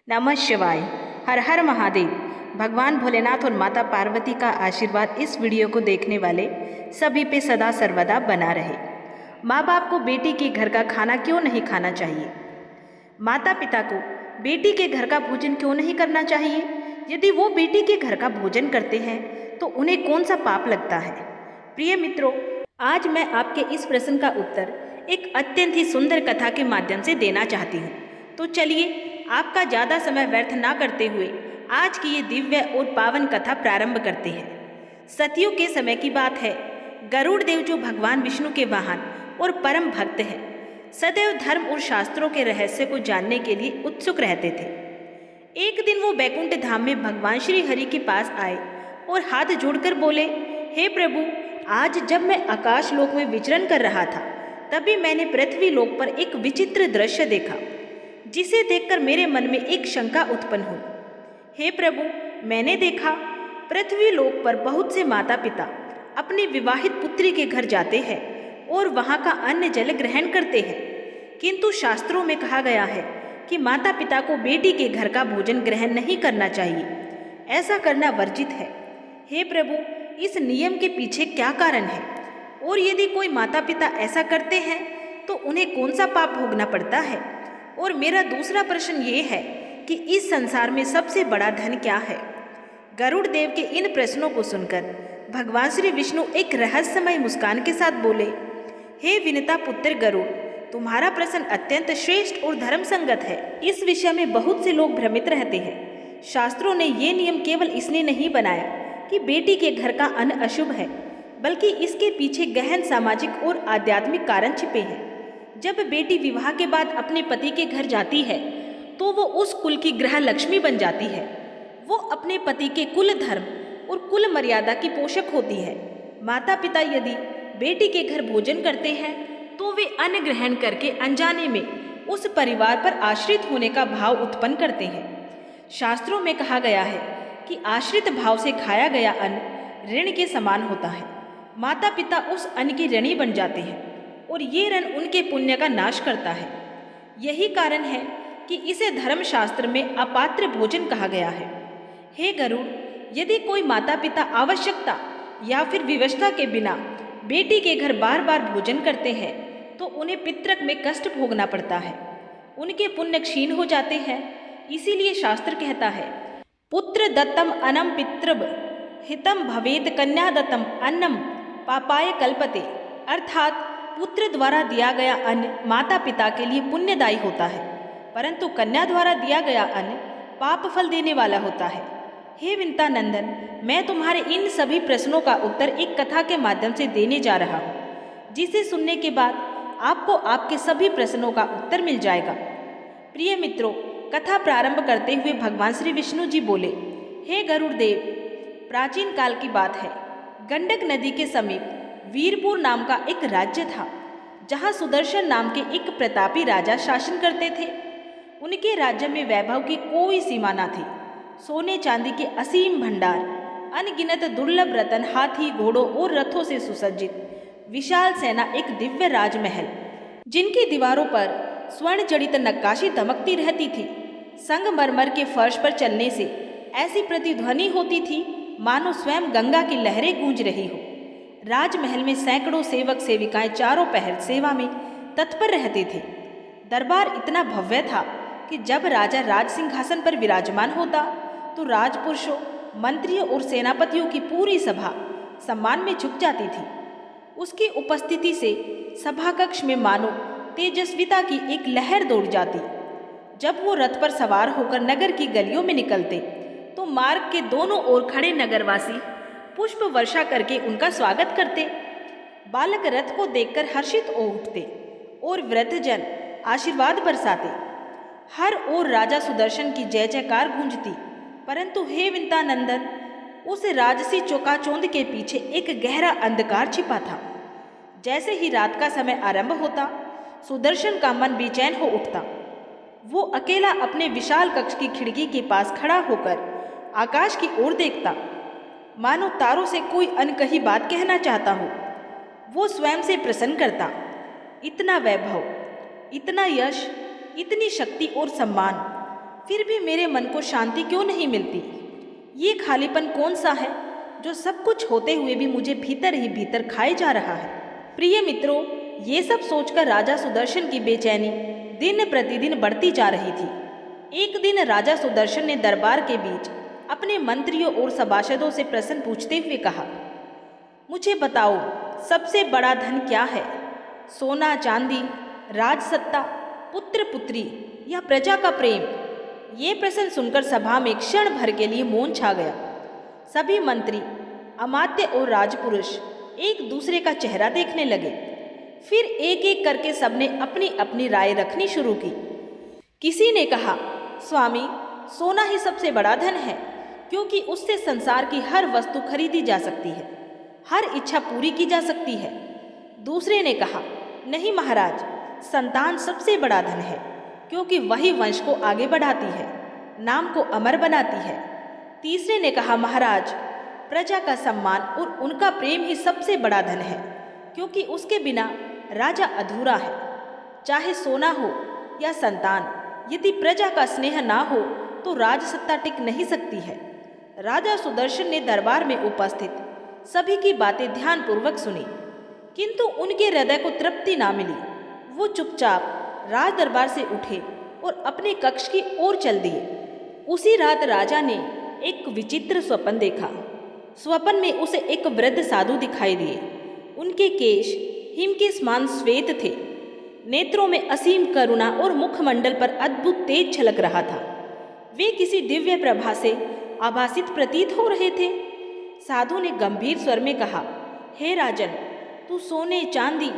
नमः शिवाय। हर हर महादेव। भगवान भोलेनाथ और माता पार्वती का आशीर्वाद इस वीडियो को देखने वाले सभी पे सदा सर्वदा बना रहे। माँ बाप को बेटी के घर का खाना क्यों नहीं खाना चाहिए? माता पिता को बेटी के घर का भोजन क्यों नहीं करना चाहिए? यदि वो बेटी के घर का भोजन करते हैं तो उन्हें कौन सा पाप लगता है? प्रिय मित्रों, आज मैं आपके इस प्रश्न का उत्तर एक अत्यंत ही सुंदर कथा के माध्यम से देना चाहती हूँ। तो चलिए, आपका ज़्यादा समय व्यर्थ ना करते हुए आज की ये दिव्य और पावन कथा प्रारंभ करते हैं। सतियों के समय की बात है। गरुड़ देव, जो भगवान विष्णु के वाहन और परम भक्त हैं, सदैव धर्म और शास्त्रों के रहस्य को जानने के लिए उत्सुक रहते थे। एक दिन वो बैकुंठ धाम में भगवान श्री हरि के पास आए और हाथ जोड़कर बोले, हे प्रभु, आज जब मैं आकाश लोक में विचरण कर रहा था तभी मैंने पृथ्वी लोक पर एक विचित्र दृश्य देखा, जिसे देखकर मेरे मन में एक शंका उत्पन्न हुई। हे प्रभु, मैंने देखा पृथ्वी लोक पर बहुत से माता पिता अपनी विवाहित पुत्री के घर जाते हैं और वहाँ का अन्न जल ग्रहण करते हैं, किंतु शास्त्रों में कहा गया है कि माता पिता को बेटी के घर का भोजन ग्रहण नहीं करना चाहिए, ऐसा करना वर्जित है। हे प्रभु, इस नियम के पीछे क्या कारण है? और यदि कोई माता पिता ऐसा करते हैं तो उन्हें कौन सा पाप भोगना पड़ता है? और मेरा दूसरा प्रश्न ये है कि इस संसार में सबसे बड़ा धन क्या है? गरुड़ देव के इन प्रश्नों को सुनकर भगवान श्री विष्णु एक रहस्यमय मुस्कान के साथ बोले, हे विनता पुत्र गरुड़, तुम्हारा प्रश्न अत्यंत श्रेष्ठ और धर्म संगत है। इस विषय में बहुत से लोग भ्रमित रहते हैं। शास्त्रों ने ये नियम केवल इसलिए नहीं बनाया कि बेटी के घर का अन्न अशुभ है, बल्कि इसके पीछे गहन सामाजिक और आध्यात्मिक कारण छिपे हैं। जब बेटी विवाह के बाद अपने पति के घर जाती है तो वो उस कुल की गृह लक्ष्मी बन जाती है। वो अपने पति के कुल धर्म और कुल मर्यादा की पोषक होती है। माता पिता यदि बेटी के घर भोजन करते हैं तो वे अन्न ग्रहण करके अनजाने में उस परिवार पर आश्रित होने का भाव उत्पन्न करते हैं। शास्त्रों में कहा गया है कि आश्रित भाव से खाया गया अन्न ऋण के समान होता है। माता पिता उस अन्न के ऋणी बन जाते हैं और ये ऋण उनके पुण्य का नाश करता है। यही कारण है कि इसे धर्मशास्त्र में अपात्र भोजन कहा गया है। हे गरुड़, यदि कोई माता पिता आवश्यकता या फिर विवशता के बिना बेटी के घर बार बार भोजन करते हैं तो उन्हें पितृक में कष्ट भोगना पड़ता है। उनके पुण्य क्षीण हो जाते हैं। इसीलिए शास्त्र कहता है, पुत्र दत्तम अन्नम पितृभ हितम भवेत कन्या दत्तम अन्नम पापाय कल्पते। अर्थात पुत्र द्वारा दिया गया अन्न माता पिता के लिए पुण्यदायी होता है, परंतु कन्या द्वारा दिया गया अन्न पाप फल देने वाला होता है। हे विंता नंदन, मैं तुम्हारे इन सभी प्रश्नों का उत्तर एक कथा के माध्यम से देने जा रहा हूँ, जिसे सुनने के बाद आपको आपके सभी प्रश्नों का उत्तर मिल जाएगा। प्रिय मित्रों, कथा प्रारंभ करते हुए भगवान श्री विष्णु जी बोले, हे गरुड़ देव, प्राचीन काल की बात है। गंडक नदी के समीप वीरपुर नाम का एक राज्य था, जहाँ सुदर्शन नाम के एक प्रतापी राजा शासन करते थे। उनके राज्य में वैभव की कोई सीमा न थी। सोने चांदी के असीम भंडार, अनगिनत दुर्लभ रत्न, हाथी घोड़ों और रथों से सुसज्जित विशाल सेना, एक दिव्य राजमहल जिनकी दीवारों पर स्वर्ण जड़ित नक्काशी दमकती रहती थी। संगमरमर के फर्श पर चलने से ऐसी प्रतिध्वनि होती थी मानो स्वयं गंगा की लहरें गूंज रही हो। राजमहल में सैकड़ों सेवक सेविकाएं चारों पहर सेवा में तत्पर रहते थे। दरबार इतना भव्य था कि जब राजा राज सिंहासन पर विराजमान होता तो राजपुरुषों, मंत्रियों और सेनापतियों की पूरी सभा सम्मान में झुक जाती थी। उसकी उपस्थिति से सभा कक्ष में मानो तेजस्विता की एक लहर दौड़ जाती। जब वो रथ पर सवार होकर नगर की गलियों में निकलते तो मार्ग के दोनों ओर खड़े नगरवासी पुष्प वर्षा करके उनका स्वागत करते। बालक रथ को देखकर हर्षित हो उठते और वृद्धजन आशीर्वाद बरसाते। हर ओर राजा सुदर्शन की जय जयकार गूंजती। परंतु हे विंता नंदन, उस राजसी चौकाचौंध के पीछे एक गहरा अंधकार छिपा था। जैसे ही रात का समय आरंभ होता, सुदर्शन का मन बेचैन हो उठता। वो अकेला अपने विशाल कक्ष की खिड़की के पास खड़ा होकर आकाश की ओर देखता, मानो तारों से कोई अनकही बात कहना चाहता हो। वो स्वयं से प्रसन्न करता। इतना वैभव, इतना यश, इतनी शक्ति और सम्मान फिर भी मेरे मन को शांति क्यों नहीं मिलती? ये खालीपन कौन सा है जो सब कुछ होते हुए भी मुझे भीतर ही भीतर खाए जा रहा है? प्रिय मित्रों, ये सब सोचकर राजा सुदर्शन की बेचैनी दिन प्रतिदिन बढ़ती जा रही थी। एक दिन राजा सुदर्शन ने दरबार के बीच अपने मंत्रियों और सभासदों से प्रश्न पूछते हुए कहा, मुझे बताओ, सबसे बड़ा धन क्या है? सोना चांदी, राजसत्ता, पुत्र पुत्री या प्रजा का प्रेम? ये प्रश्न सुनकर सभा में क्षण भर के लिए मौन छा गया। सभी मंत्री, अमात्य और राजपुरुष एक दूसरे का चेहरा देखने लगे। फिर एक एक करके सबने अपनी अपनी राय रखनी शुरू की। किसी ने कहा, स्वामी, सोना ही सबसे बड़ा धन है, क्योंकि उससे संसार की हर वस्तु खरीदी जा सकती है, हर इच्छा पूरी की जा सकती है। दूसरे ने कहा, नहीं महाराज, संतान सबसे बड़ा धन है, क्योंकि वही वंश को आगे बढ़ाती है, नाम को अमर बनाती है। तीसरे ने कहा, महाराज, प्रजा का सम्मान और उनका प्रेम ही सबसे बड़ा धन है, क्योंकि उसके बिना राजा अधूरा है। चाहे सोना हो या संतान, यदि प्रजा का स्नेह ना हो तो राजसत्ता टिक नहीं सकती है। राजा सुदर्शन ने दरबार में उपस्थित सभी की बातें ध्यानपूर्वक सुनी, किंतु उनके हृदय को तृप्ति ना मिली। वो चुपचाप राज दरबार से उठे और अपने कक्ष की ओर चल दिए। उसी रात राजा ने एक विचित्र स्वप्न देखा। स्वप्न में उसे एक वृद्ध साधु दिखाई दिए। उनके केश हिम के समान श्वेत थे, नेत्रों में असीम करुणा और मुखमंडल पर अद्भुत तेज छलक रहा था। वे किसी दिव्य प्रभा से आभासित प्रतीत हो रहे थे। साधु ने गंभीर स्वर में कहा, हे राजन, तू सोने चांदी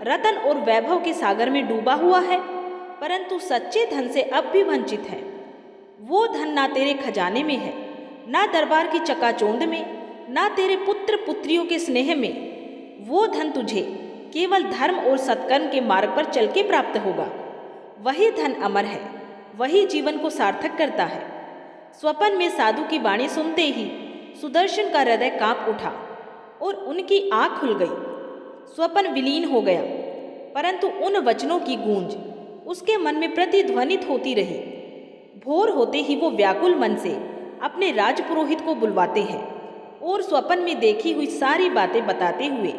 रतन और वैभव के सागर में डूबा हुआ है, परंतु सच्चे धन से अब भी वंचित है। वो धन ना तेरे खजाने में है, ना दरबार की चकाचौंध में, ना तेरे पुत्र पुत्रियों के स्नेह में। वो धन तुझे केवल धर्म और सत्कर्म के मार्ग पर चल के प्राप्त होगा। वही धन अमर है, वही जीवन को सार्थक करता है। स्वप्न में साधु की वाणी सुनते ही सुदर्शन का हृदय कांप उठा और उनकी आंख खुल गई। स्वप्न विलीन हो गया, परंतु उन वचनों की गूंज उसके मन में प्रतिध्वनित होती रही। भोर होते ही वो व्याकुल मन से अपने राजपुरोहित को बुलवाते हैं और स्वप्न में देखी हुई सारी बातें बताते हुए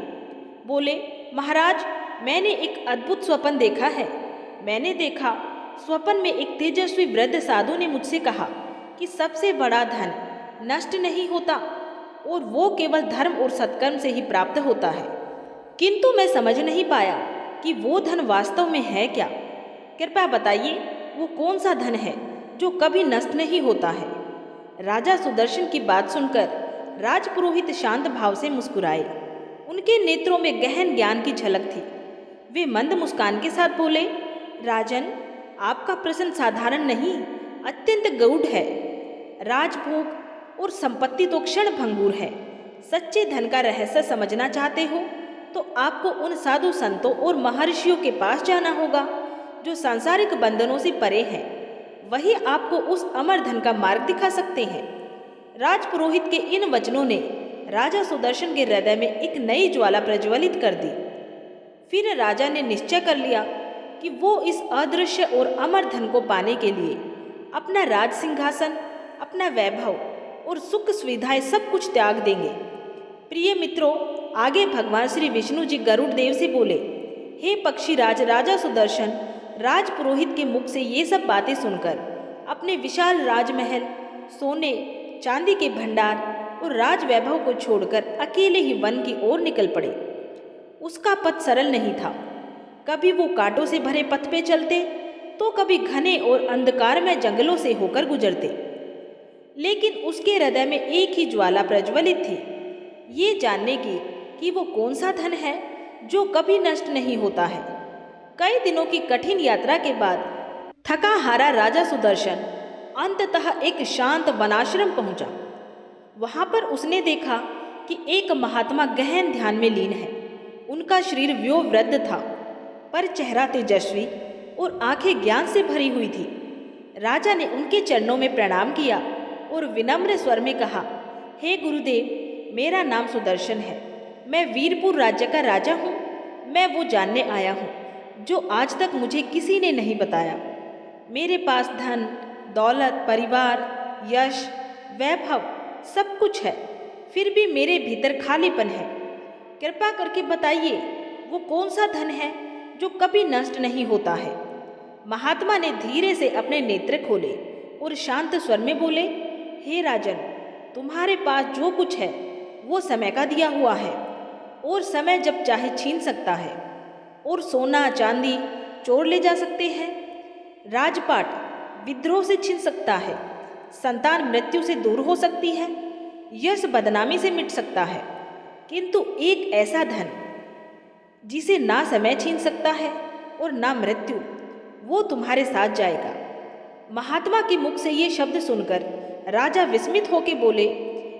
बोले, महाराज, मैंने एक अद्भुत स्वप्न देखा है। मैंने देखा, स्वप्न में एक तेजस्वी वृद्ध साधु ने मुझसे कहा कि सबसे बड़ा धन नष्ट नहीं होता और वो केवल धर्म और सत्कर्म से ही प्राप्त होता है। किंतु मैं समझ नहीं पाया कि वो धन वास्तव में है क्या। कृपया बताइए, वो कौन सा धन है जो कभी नष्ट नहीं होता है? राजा सुदर्शन की बात सुनकर राजपुरोहित शांत भाव से मुस्कुराए। उनके नेत्रों में गहन ज्ञान की झलक थी। वे मंद मुस्कान के साथ बोले, राजन, आपका प्रश्न साधारण नहीं, अत्यंत गूढ़ है। राजभोग और संपत्ति तो क्षण भंगुर है। सच्चे धन का रहस्य समझना चाहते हो तो आपको उन साधु संतों और महर्षियों के पास जाना होगा जो सांसारिक बंधनों से परे हैं। वही आपको उस अमर धन का मार्ग दिखा सकते हैं। राजपुरोहित के इन वचनों ने राजा सुदर्शन के हृदय में एक नई ज्वाला प्रज्वलित कर दी। फिर राजा ने निश्चय कर लिया कि वो इस अदृश्य और अमर धन को पाने के लिए अपना राज सिंहासन, अपना वैभव और सुख सुविधाएं सब कुछ त्याग देंगे। प्रिय मित्रों, आगे भगवान श्री विष्णु जी गरुड़ देव से बोले, हे पक्षीराज राजा सुदर्शन, राजपुरोहित के मुख से ये सब बातें सुनकर अपने विशाल राजमहल, सोने चांदी के भंडार और राज वैभव को छोड़कर अकेले ही वन की ओर निकल पड़े। उसका पथ सरल नहीं था। कभी वो कांटों से भरे पथ पे चलते तो कभी घने और अंधकारमय जंगलों से होकर गुजरते, लेकिन उसके हृदय में एक ही ज्वाला प्रज्वलित थी, ये जानने की कि वो कौन सा धन है जो कभी नष्ट नहीं होता है। कई दिनों की कठिन यात्रा के बाद थका हारा राजा सुदर्शन अंततः एक शांत वनाश्रम पहुंचा। वहां पर उसने देखा कि एक महात्मा गहन ध्यान में लीन है। उनका शरीर व्योवृद्ध था, पर चेहरा तेजस्वी और आंखें ज्ञान से भरी हुई थी। राजा ने उनके चरणों में प्रणाम किया और विनम्र स्वर में कहा, हे गुरुदेव, मेरा नाम सुदर्शन है। मैं वीरपुर राज्य का राजा हूँ। मैं वो जानने आया हूँ जो आज तक मुझे किसी ने नहीं बताया। मेरे पास धन, दौलत, परिवार, यश, वैभव सब कुछ है, फिर भी मेरे भीतर खालीपन है। कृपा करके बताइए वो कौन सा धन है जो कभी नष्ट नहीं होता है। महात्मा ने धीरे से अपने नेत्र खोले और शांत स्वर में बोले, हे राजन, तुम्हारे पास जो कुछ है वो समय का दिया हुआ है और समय जब चाहे छीन सकता है, और सोना चांदी चोर ले जा सकते हैं, राजपाट विद्रोह से छीन सकता है, संतान मृत्यु से दूर हो सकती है, यश बदनामी से मिट सकता है, किंतु एक ऐसा धन जिसे ना समय छीन सकता है और ना मृत्यु, वो तुम्हारे साथ जाएगा। महात्मा के मुख से ये शब्द सुनकर राजा विस्मित होकर बोले,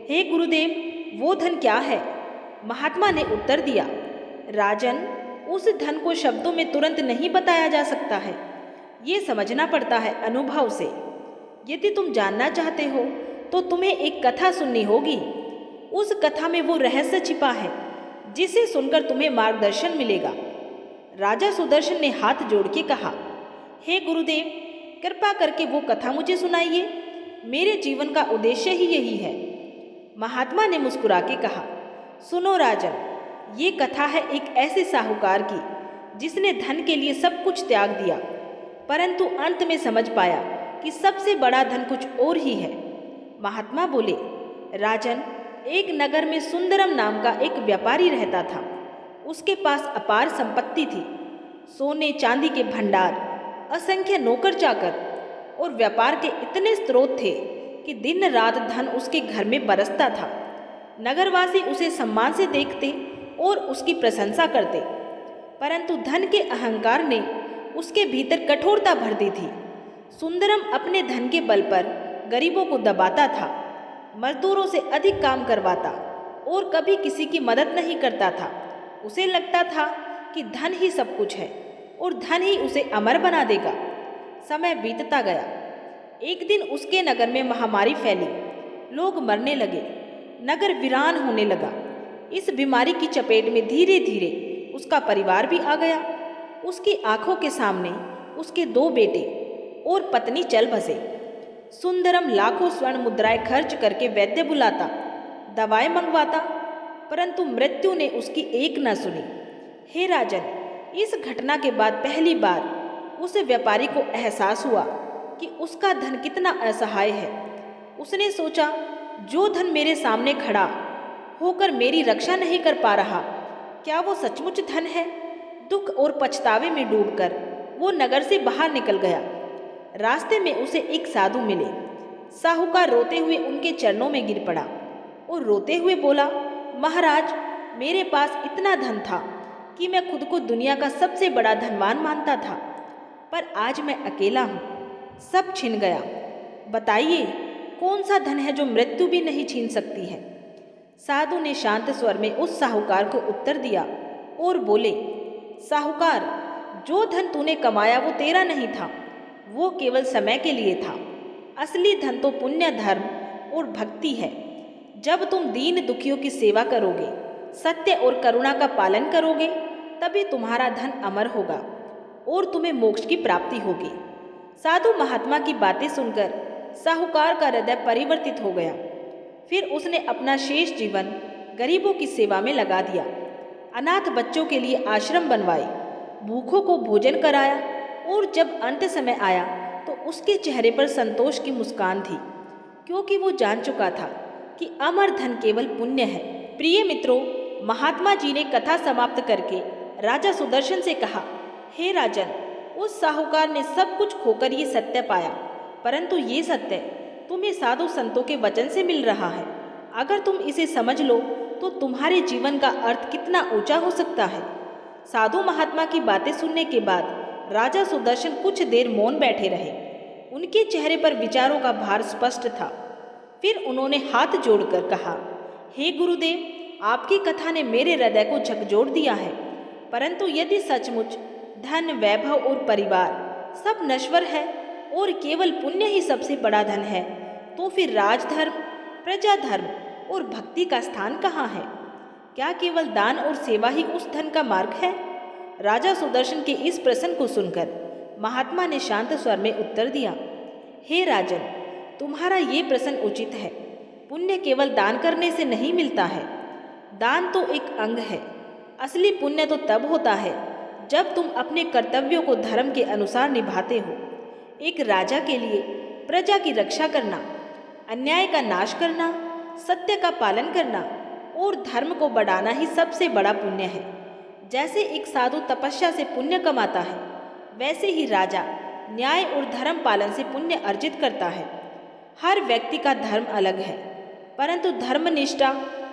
हे गुरुदेव, वो धन क्या है? महात्मा ने उत्तर दिया, राजन, उस धन को शब्दों में तुरंत नहीं बताया जा सकता है, ये समझना पड़ता है अनुभव से। यदि तुम जानना चाहते हो तो तुम्हें एक कथा सुननी होगी। उस कथा में वो रहस्य छिपा है जिसे सुनकर तुम्हें मार्गदर्शन मिलेगा। राजा सुदर्शन ने हाथ जोड़ के कहा, हे गुरुदेव, कृपा करके वो कथा मुझे सुनाइए, मेरे जीवन का उद्देश्य ही यही है। महात्मा ने मुस्कुरा के कहा, सुनो राजन, ये कथा है एक ऐसे साहूकार की जिसने धन के लिए सब कुछ त्याग दिया, परंतु अंत में समझ पाया कि सबसे बड़ा धन कुछ और ही है। महात्मा बोले, राजन, एक नगर में सुंदरम नाम का एक व्यापारी रहता था। उसके पास अपार संपत्ति थी, सोने चांदी के भंडार, असंख्य नौकर चाकर और व्यापार के इतने स्रोत थे कि दिन रात धन उसके घर में बरसता था। नगरवासी उसे सम्मान से देखते और उसकी प्रशंसा करते, परंतु धन के अहंकार ने उसके भीतर कठोरता भर दी थी। सुंदरम अपने धन के बल पर गरीबों को दबाता था, मजदूरों से अधिक काम करवाता और कभी किसी की मदद नहीं करता था। उसे लगता था कि धन ही सब कुछ है और धन ही उसे अमर बना देगा। समय बीतता गया। एक दिन उसके नगर में महामारी फैली, लोग मरने लगे, नगर वीरान होने लगा। इस बीमारी की चपेट में धीरे धीरे उसका परिवार भी आ गया। उसकी आंखों के सामने उसके 2 बेटे और पत्नी चल बसे। सुंदरम लाखों स्वर्ण मुद्राएं खर्च करके वैद्य बुलाता, दवाएं मंगवाता, परंतु मृत्यु ने उसकी एक न सुनी। हे राजन, इस घटना के बाद पहली बार उस व्यापारी को एहसास हुआ कि उसका धन कितना असहाय है। उसने सोचा, जो धन मेरे सामने खड़ा होकर मेरी रक्षा नहीं कर पा रहा, क्या वो सचमुच धन है? दुख और पछतावे में डूबकर वो नगर से बाहर निकल गया। रास्ते में उसे एक साधु मिले। साहूकार रोते हुए उनके चरणों में गिर पड़ा और रोते हुए बोला, महाराज, मेरे पास इतना धन था कि मैं खुद को दुनिया का सबसे बड़ा धनवान मानता था, पर आज मैं अकेला हूँ, सब छिन गया। बताइए, कौन सा धन है जो मृत्यु भी नहीं छीन सकती है? साधु ने शांत स्वर में उस साहूकार को उत्तर दिया और बोले, साहूकार, जो धन तूने कमाया वो तेरा नहीं था, वो केवल समय के लिए था। असली धन तो पुण्य, धर्म और भक्ति है। जब तुम दीन दुखियों की सेवा करोगे, सत्य और करुणा का पालन करोगे, तभी तुम्हारा धन अमर होगा और तुम्हें मोक्ष की प्राप्ति होगी। साधु महात्मा की बातें सुनकर साहूकार का हृदय परिवर्तित हो गया। फिर उसने अपना शेष जीवन गरीबों की सेवा में लगा दिया। अनाथ बच्चों के लिए आश्रम बनवाए, भूखों को भोजन कराया, और जब अंत समय आया तो उसके चेहरे पर संतोष की मुस्कान थी, क्योंकि वो जान चुका था कि अमर धन केवल पुण्य है। प्रिय मित्रों, महात्मा जी ने कथा समाप्त करके राजा सुदर्शन से कहा, हे राजन, उस साहूकार ने सब कुछ खोकर ये सत्य पाया, परंतु ये सत्य तुम्हें साधु संतों के वचन से मिल रहा है। अगर तुम इसे समझ लो तो तुम्हारे जीवन का अर्थ कितना ऊंचा हो सकता है। साधु महात्मा की बातें सुनने के बाद राजा सुदर्शन कुछ देर मौन बैठे रहे। उनके चेहरे पर विचारों का भार स्पष्ट था। फिर उन्होंने हाथ जोड़कर कहा, हे गुरुदेव, आपकी कथा ने मेरे हृदय को झकझोर दिया है, परंतु यदि सचमुच धन, वैभव और परिवार सब नश्वर है और केवल पुण्य ही सबसे बड़ा धन है, तो फिर राजधर्म, प्रजाधर्म और भक्ति का स्थान कहाँ है? क्या केवल दान और सेवा ही उस धन का मार्ग है? राजा सुदर्शन के इस प्रश्न को सुनकर महात्मा ने शांत स्वर में उत्तर दिया, हे राजन, तुम्हारा ये प्रश्न उचित है। पुण्य केवल दान करने से नहीं मिलता है। दान तो एक अंग है। असली पुण्य तो तब होता है जब तुम अपने कर्तव्यों को धर्म के अनुसार निभाते हो। एक राजा के लिए प्रजा की रक्षा करना, अन्याय का नाश करना, सत्य का पालन करना और धर्म को बढ़ाना ही सबसे बड़ा पुण्य है। जैसे एक साधु तपस्या से पुण्य कमाता है, वैसे ही राजा न्याय और धर्म पालन से पुण्य अर्जित करता है। हर व्यक्ति का धर्म अलग है, परंतु धर्मनिष्ठा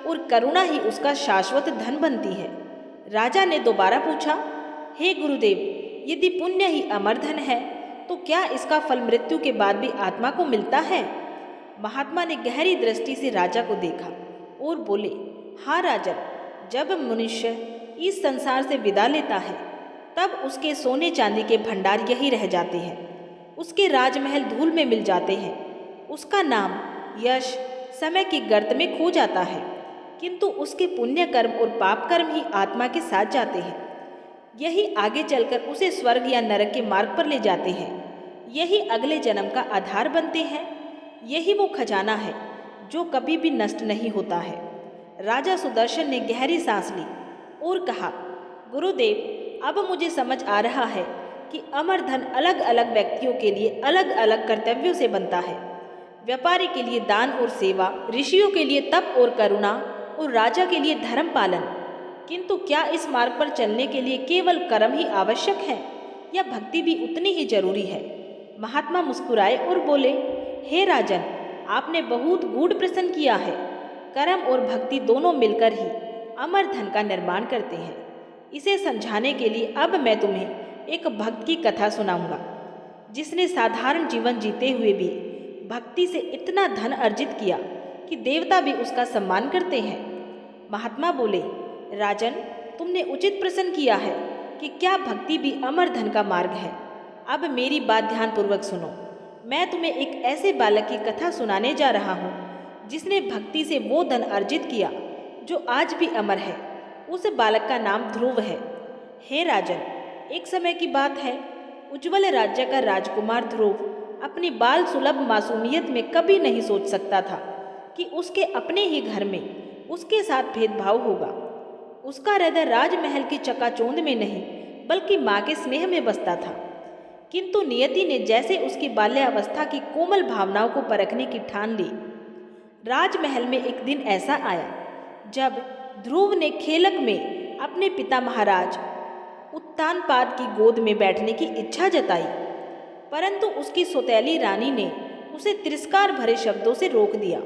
और करुणा ही उसका शाश्वत धन बनती है। राजा ने दोबारा पूछा, हे गुरुदेव, यदि पुण्य ही अमर धन है तो क्या इसका फल मृत्यु के बाद भी आत्मा को मिलता है? महात्मा ने गहरी दृष्टि से राजा को देखा और बोले, हाँ राजन, जब मनुष्य इस संसार से विदा लेता है तब उसके सोने चांदी के भंडार यही रह जाते हैं। उसके राजमहल धूल में मिल जाते हैं। उसका नाम यश समय की गर्त में खो जाता है, किंतु उसके पुण्य कर्म और पाप कर्म ही आत्मा के साथ जाते हैं। यही आगे चलकर उसे स्वर्ग या नरक के मार्ग पर ले जाते हैं। यही अगले जन्म का आधार बनते हैं। यही वो खजाना है जो कभी भी नष्ट नहीं होता है। राजा सुदर्शन ने गहरी सांस ली और कहा, गुरुदेव, अब मुझे समझ आ रहा है कि अमर धन अलग अलग व्यक्तियों के लिए अलग अलग कर्तव्यों से बनता है। व्यापारी के लिए दान और सेवा, ऋषियों के लिए तप और करुणा और राजा के लिए धर्म पालन। किंतु क्या इस मार्ग पर चलने के लिए केवल कर्म ही आवश्यक है या भक्ति भी उतनी ही जरूरी है? महात्मा मुस्कुराए और बोले, हे राजन, आपने बहुत गूढ़ प्रश्न किया है। कर्म और भक्ति दोनों मिलकर ही अमर धन का निर्माण करते हैं। इसे समझाने के लिए अब मैं तुम्हें एक भक्त की कथा सुनाऊंगा, जिसने साधारण जीवन जीते हुए भी भक्ति से इतना धन अर्जित किया कि देवता भी उसका सम्मान करते हैं। महात्मा बोले, राजन, तुमने उचित प्रश्न किया है कि क्या भक्ति भी अमर धन का मार्ग है। अब मेरी बात ध्यानपूर्वक सुनो। मैं तुम्हें एक ऐसे बालक की कथा सुनाने जा रहा हूँ जिसने भक्ति से वो धन अर्जित किया जो आज भी अमर है। उस बालक का नाम ध्रुव है। हे राजन, एक समय की बात है, उज्ज्वल राज्य का राजकुमार ध्रुव अपनी बाल सुलभ मासूमियत में कभी नहीं सोच सकता था कि उसके अपने ही घर में उसके साथ भेदभाव होगा। उसका हृदय राजमहल की चकाचौंध में नहीं बल्कि माँ के स्नेह में बसता था। किंतु नियति ने जैसे उसकी बाल्यावस्था की कोमल भावनाओं को परखने की ठान ली। राजमहल में एक दिन ऐसा आया जब ध्रुव ने खेलक में अपने पिता महाराज उत्तानपाद की गोद में बैठने की इच्छा जताई, परंतु उसकी सौतेली रानी ने उसे तिरस्कार भरे शब्दों से रोक दिया।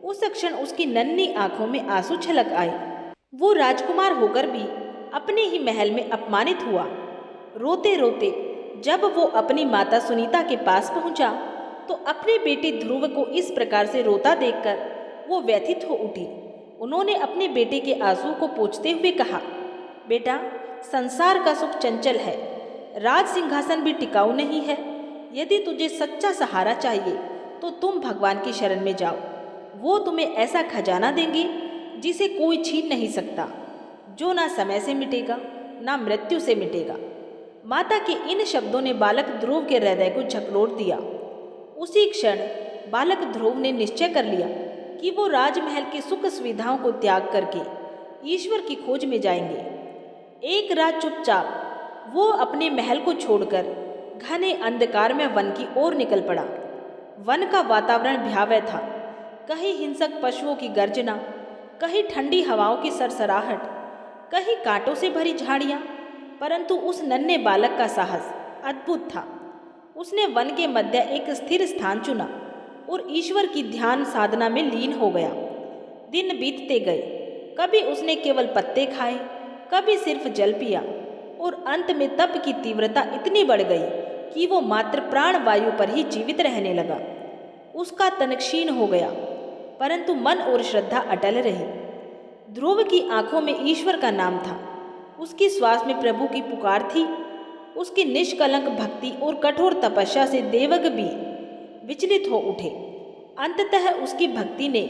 उस क्षण उसकी नन्ही आंखों में आंसू छलक आए। वो राजकुमार होकर भी अपने ही महल में अपमानित हुआ। रोते रोते जब वो अपनी माता सुनीता के पास पहुंचा तो अपने बेटे ध्रुव को इस प्रकार से रोता देखकर वो व्यथित हो उठी। उन्होंने अपने बेटे के आंसू को पोंछते हुए कहा, बेटा, संसार का सुख चंचल है, राज सिंहासन भी टिकाऊ नहीं है। यदि तुझे सच्चा सहारा चाहिए तो तुम भगवान की शरण में जाओ। वो तुम्हें ऐसा खजाना देंगे जिसे कोई छीन नहीं सकता, जो ना समय से मिटेगा ना मृत्यु से मिटेगा। माता के इन शब्दों ने बालक ध्रुव के हृदय को झकझोर दिया। उसी क्षण बालक ध्रुव ने निश्चय कर लिया कि वो राजमहल के सुख सुविधाओं को त्याग करके ईश्वर की खोज में जाएंगे। एक रात चुपचाप वो अपने महल को छोड़कर घने अंधकार में वन की ओर निकल पड़ा। वन का वातावरण भयावह था। कहीं हिंसक पशुओं की गर्जना, कहीं ठंडी हवाओं की सरसराहट, कहीं कांटों से भरी झाड़ियाँ। परंतु उस नन्हे बालक का साहस अद्भुत था। उसने वन के मध्य एक स्थिर स्थान चुना और ईश्वर की ध्यान साधना में लीन हो गया। दिन बीतते गए। कभी उसने केवल पत्ते खाए, कभी सिर्फ जल पिया और अंत में तप की तीव्रता इतनी बढ़ गई कि वो मात्र प्राण वायु पर ही जीवित रहने लगा। उसका तन क्षीण हो गया, परंतु मन और श्रद्धा अटल रही। ध्रुव की आंखों में ईश्वर का नाम था, उसकी श्वास में प्रभु की पुकार थी। उसकी निष्कलंक भक्ति और कठोर तपस्या से देवग भी विचलित हो उठे। अंततः उसकी भक्ति ने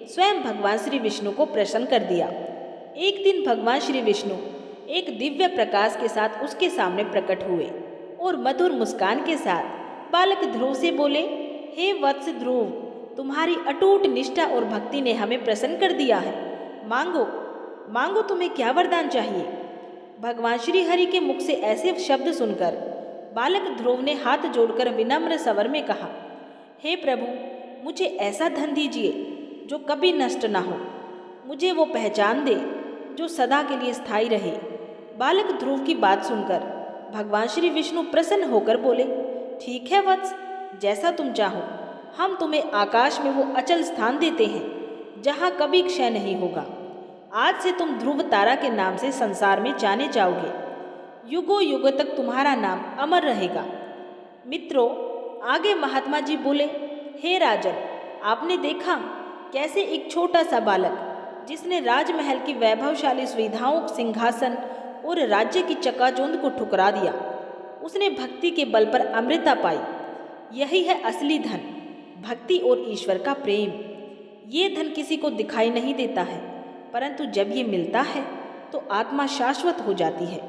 स्वयं भगवान श्री विष्णु को प्रसन्न कर दिया। एक दिन भगवान श्री विष्णु एक दिव्य प्रकाश के साथ उसके सामने प्रकट हुए और मधुर मुस्कान के साथ बालक ध्रुव से बोले, हे वत्स ध्रुव, तुम्हारी अटूट निष्ठा और भक्ति ने हमें प्रसन्न कर दिया है। मांगो मांगो, तुम्हें क्या वरदान चाहिए। भगवान श्री हरि के मुख से ऐसे शब्द सुनकर बालक ध्रुव ने हाथ जोड़कर विनम्र स्वर में कहा, हे प्रभु, मुझे ऐसा धन दीजिए जो कभी नष्ट ना हो। मुझे वो पहचान दे जो सदा के लिए स्थायी रहे। बालक ध्रुव की बात सुनकर भगवान श्री विष्णु प्रसन्न होकर बोले, ठीक है वत्स, जैसा तुम चाहो। हम तुम्हें आकाश में वो अचल स्थान देते हैं जहाँ कभी क्षय नहीं होगा। आज से तुम ध्रुव तारा के नाम से संसार में जाने जाओगे। युगों युगों तक तुम्हारा नाम अमर रहेगा। मित्रों, आगे महात्मा जी बोले, हे राजन, आपने देखा कैसे एक छोटा सा बालक जिसने राजमहल की वैभवशाली सुविधाओं, सिंहासन और राज्य की चकाचौंध को ठुकरा दिया, उसने भक्ति के बल पर अमृता पाई। यही है असली धन, भक्ति और ईश्वर का प्रेम। ये धन किसी को दिखाई नहीं देता है, परंतु जब ये मिलता है तो आत्मा शाश्वत हो जाती है।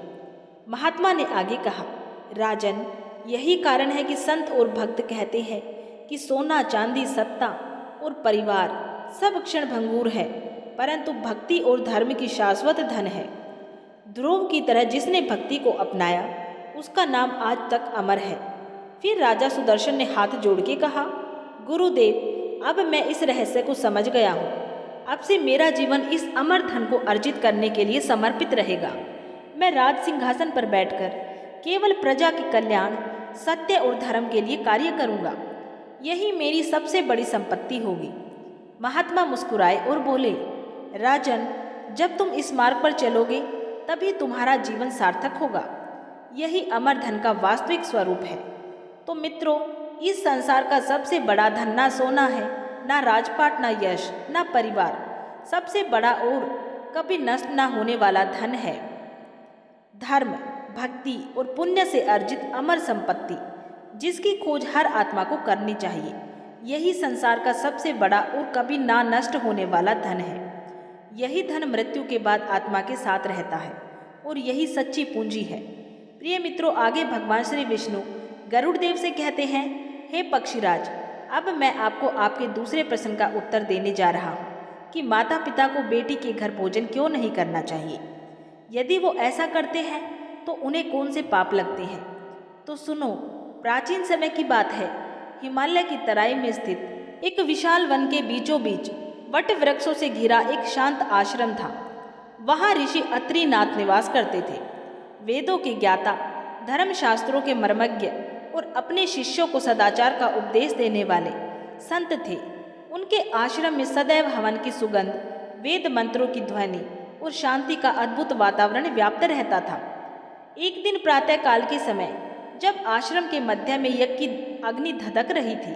महात्मा ने आगे कहा, राजन, यही कारण है कि संत और भक्त कहते हैं कि सोना, चांदी, सत्ता और परिवार सब क्षण भंगुर है, परंतु भक्ति और धर्म की शाश्वत धन है। ध्रुव की तरह जिसने भक्ति को अपनाया, उसका नाम आज तक अमर है। फिर राजा सुदर्शन ने हाथ जोड़ के कहा, गुरुदेव, अब मैं इस रहस्य को समझ गया हूँ। अब से मेरा जीवन इस अमर धन को अर्जित करने के लिए समर्पित रहेगा। मैं राज सिंहासन पर बैठकर केवल प्रजा के कल्याण, सत्य और धर्म के लिए कार्य करूँगा। यही मेरी सबसे बड़ी संपत्ति होगी। महात्मा मुस्कुराए और बोले, राजन, जब तुम इस मार्ग पर चलोगे तभी तुम्हारा जीवन सार्थक होगा। यही अमर धन का वास्तविक स्वरूप है। तो मित्रों, इस संसार का सबसे बड़ा धन ना सोना है, ना राजपाट, ना यश, ना परिवार। सबसे बड़ा और कभी नष्ट ना होने वाला धन है धर्म, भक्ति और पुण्य से अर्जित अमर संपत्ति, जिसकी खोज हर आत्मा को करनी चाहिए। यही संसार का सबसे बड़ा और कभी ना नष्ट होने वाला धन है। यही धन मृत्यु के बाद आत्मा के साथ रहता है और यही सच्ची पूंजी है। प्रिय मित्रों, आगे भगवान श्री विष्णु गरुड़ देव से कहते हैं, हे पक्षीराज, अब मैं आपको आपके दूसरे प्रश्न का उत्तर देने जा रहा हूँ कि माता पिता को बेटी के घर भोजन क्यों नहीं करना चाहिए। यदि वो ऐसा करते हैं तो उन्हें कौन से पाप लगते हैं। तो सुनो, प्राचीन समय की बात है। हिमालय की तराई में स्थित एक विशाल वन के बीचों बीच वट वृक्षों से घिरा एक शांत आश्रम था। वहाँ ऋषि अत्रिनाथ निवास करते थे। वेदों के ज्ञाता, धर्मशास्त्रों के मर्मज्ञ और अपने शिष्यों को सदाचार का उपदेश देने वाले संत थे। उनके आश्रम में सदैव हवन की सुगंध, वेद मंत्रों की ध्वनि और शांति का अद्भुत वातावरण व्याप्त रहता था। एक दिन प्रातःकाल के समय जब आश्रम के मध्य में यज्ञ की अग्नि धधक रही थी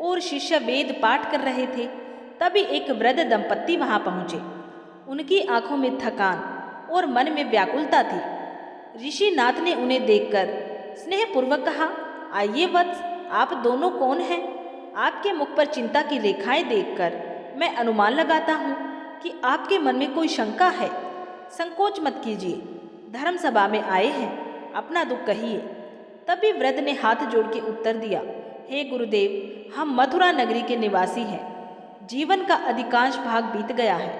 और शिष्य वेद पाठ कर रहे थे, तभी एक वृद्ध दंपत्ति वहां पहुंचे। उनकी आंखों में थकान और मन में व्याकुलता थी। ऋषि नाथ ने उन्हें देखकर स्नेहपूर्वक कहा, आइए वत्स, आप दोनों कौन हैं? आपके मुख पर चिंता की रेखाएं देखकर मैं अनुमान लगाता हूँ कि आपके मन में कोई शंका है। संकोच मत कीजिए, धर्म सभा में आए हैं, अपना दुख कहिए। तभी वृद्ध ने हाथ जोड़ के उत्तर दिया, हे गुरुदेव, हम मथुरा नगरी के निवासी हैं। जीवन का अधिकांश भाग बीत गया है।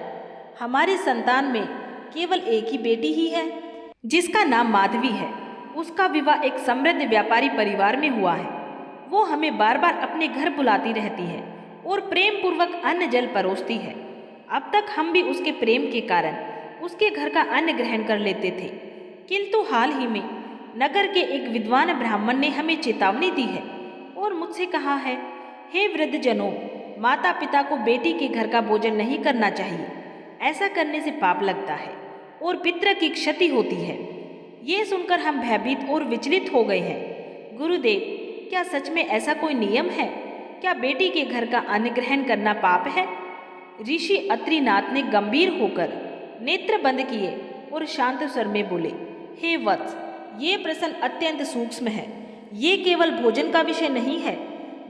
हमारी संतान में केवल एक ही बेटी ही है, जिसका नाम माधवी है। उसका विवाह एक समृद्ध व्यापारी परिवार में हुआ है। वो हमें बार बार अपने घर बुलाती रहती है और प्रेम पूर्वक अन्न जल परोसती है। अब तक हम भी उसके प्रेम के कारण उसके घर का अन्न ग्रहण कर लेते थे, किंतु हाल ही में नगर के एक विद्वान ब्राह्मण ने हमें चेतावनी दी है और मुझसे कहा है, हे वृद्धजनों, माता पिता को बेटी के घर का भोजन नहीं करना चाहिए। ऐसा करने से पाप लगता है और पितृ की क्षति होती है। ये सुनकर हम भयभीत और विचलित हो गए हैं। गुरुदेव, क्या सच में ऐसा कोई नियम है? क्या बेटी के घर का अन्न ग्रहण करना पाप है? ऋषि अत्रिनाथ ने गंभीर होकर नेत्र बंद किए और शांत स्वर में बोले, हे वत्स, ये प्रश्न अत्यंत सूक्ष्म है। ये केवल भोजन का विषय नहीं है,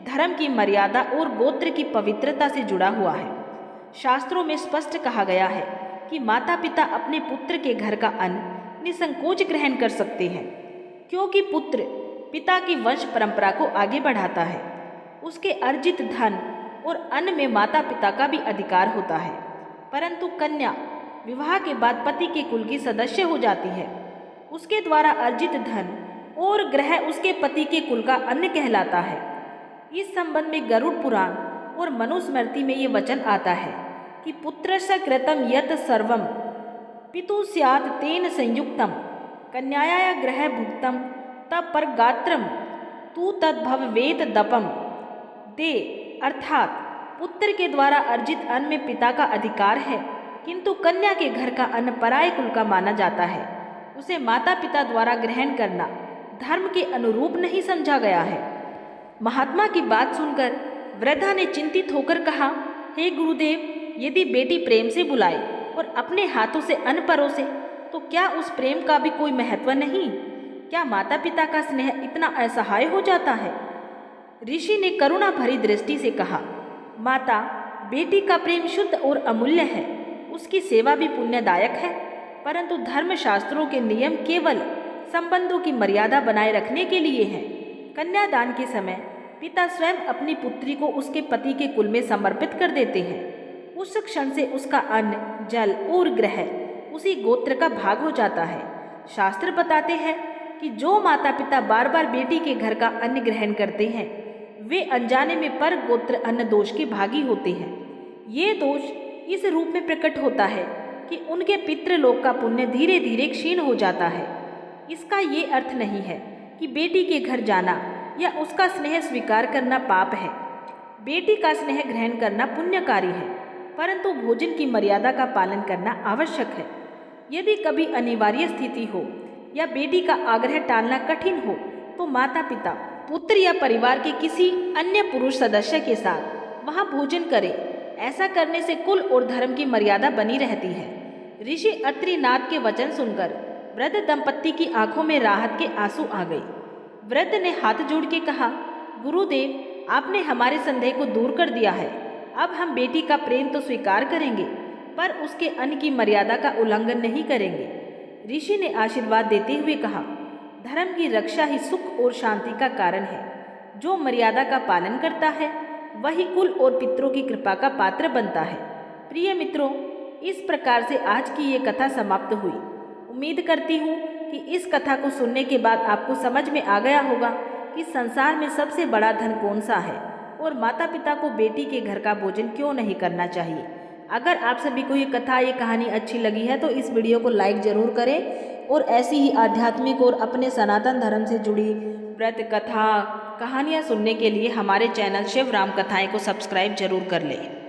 धर्म की मर्यादा और गोत्र की पवित्रता से जुड़ा हुआ है। शास्त्रों में स्पष्ट कहा गया है कि माता पिता अपने पुत्र के घर का अन्न निसंकोच ग्रहण कर सकते हैं, क्योंकि पुत्र पिता की वंश परंपरा को आगे बढ़ाता है। उसके अर्जित धन और अन्न में माता पिता का भी अधिकार होता है। परंतु कन्या विवाह के बाद पति के कुल की सदस्य हो जाती है। उसके द्वारा अर्जित धन और ग्रह उसके पति के कुल का अन्न कहलाता है। इस संबंध में गरुड़ पुराण और मनुस्मृति में ये वचन आता है कि पुत्रस्य कृतं यत् सर्वं पितु स्यात् तेन संयुक्तम कन्याया ग्रह भुक्तम तब पर गात्रम तू तद्भवेत दपम दे, अर्थात पुत्र के द्वारा अर्जित अन्न में पिता का अधिकार है, किंतु कन्या के घर का अन्न पराये कुल का माना जाता है। उसे माता पिता द्वारा ग्रहण करना धर्म के अनुरूप नहीं समझा गया है। महात्मा की बात सुनकर वृद्धा ने चिंतित होकर कहा, हे गुरुदेव, यदि बेटी प्रेम से बुलाए और अपने हाथों से अन्न परोसे तो क्या उस प्रेम का भी कोई महत्व नहीं? क्या माता पिता का स्नेह इतना असहाय हो जाता है? ऋषि ने करुणा भरी दृष्टि से कहा, माता, बेटी का प्रेम शुद्ध और अमूल्य है, उसकी सेवा भी पुण्यदायक है, परंतु धर्मशास्त्रों के नियम केवल संबंधों की मर्यादा बनाए रखने के लिए हैं। कन्यादान के समय पिता स्वयं अपनी पुत्री को उसके पति के कुल में समर्पित कर देते हैं। उस क्षण से उसका अन्न, जल और ग्रह उसी गोत्र का भाग हो जाता है। शास्त्र बताते हैं कि जो माता पिता बार बार बेटी के घर का अन्न ग्रहण करते हैं वे अनजाने में पर गोत्र अन्न दोष के भागी होते हैं। ये दोष इस रूप में प्रकट होता है कि उनके पितृलोक का पुण्य धीरे धीरे क्षीण हो जाता है। इसका ये अर्थ नहीं है कि बेटी के घर जाना या उसका स्नेह स्वीकार करना पाप है। बेटी का स्नेह ग्रहण करना पुण्यकारी है, परंतु भोजन की मर्यादा का पालन करना आवश्यक है। यदि कभी अनिवार्य स्थिति हो या बेटी का आग्रह टालना कठिन हो तो माता पिता पुत्र या परिवार के किसी अन्य पुरुष सदस्य के साथ वहां भोजन करें। ऐसा करने से कुल और धर्म की मर्यादा बनी रहती है। ऋषि अत्रिनाथ के वचन सुनकर वृद्ध दंपत्ति की आंखों में राहत के आंसू आ गए। वृद्ध ने हाथ जोड़ के कहा, गुरुदेव, आपने हमारे संदेह को दूर कर दिया है। अब हम बेटी का प्रेम तो स्वीकार करेंगे, पर उसके अन्न की मर्यादा का उल्लंघन नहीं करेंगे। ऋषि ने आशीर्वाद देते हुए कहा, धर्म की रक्षा ही सुख और शांति का कारण है। जो मर्यादा का पालन करता है वही कुल और पितरों की कृपा का पात्र बनता है। प्रिय मित्रों, इस प्रकार से आज की ये कथा समाप्त हुई। उम्मीद करती हूँ कि इस कथा को सुनने के बाद आपको समझ में आ गया होगा कि संसार में सबसे बड़ा धन कौन सा है और माता पिता को बेटी के घर का भोजन क्यों नहीं करना चाहिए। अगर आप सभी को ये कथा, ये कहानी अच्छी लगी है तो इस वीडियो को लाइक ज़रूर करें और ऐसी ही आध्यात्मिक और अपने सनातन धर्म से जुड़ी व्रत कथा, कहानियाँ सुनने के लिए हमारे चैनल शिव राम कथाएँ को सब्सक्राइब जरूर कर लें।